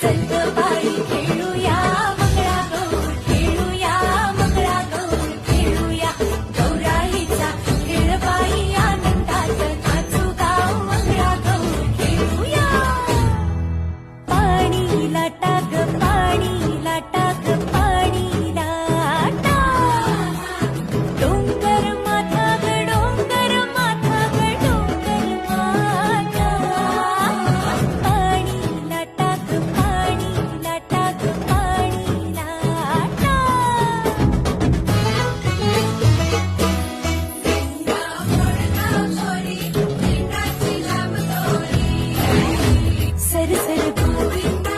चल ग बाई खेळूया मंगळागौर, खेळूया मंगळागौर, खेळूया गौराईचा खेळ बाई आनंदात नाचू गाव मंगळागौर खेळूया. पाणीला टाक, पाणीला टाक, पाणीला टाक. डोंगर माथा ग, डोंगर माथा ग, डोंगर माथा. पाणीला टाक, पाणीला टाक, पाणीला टाक. Sir sir Govind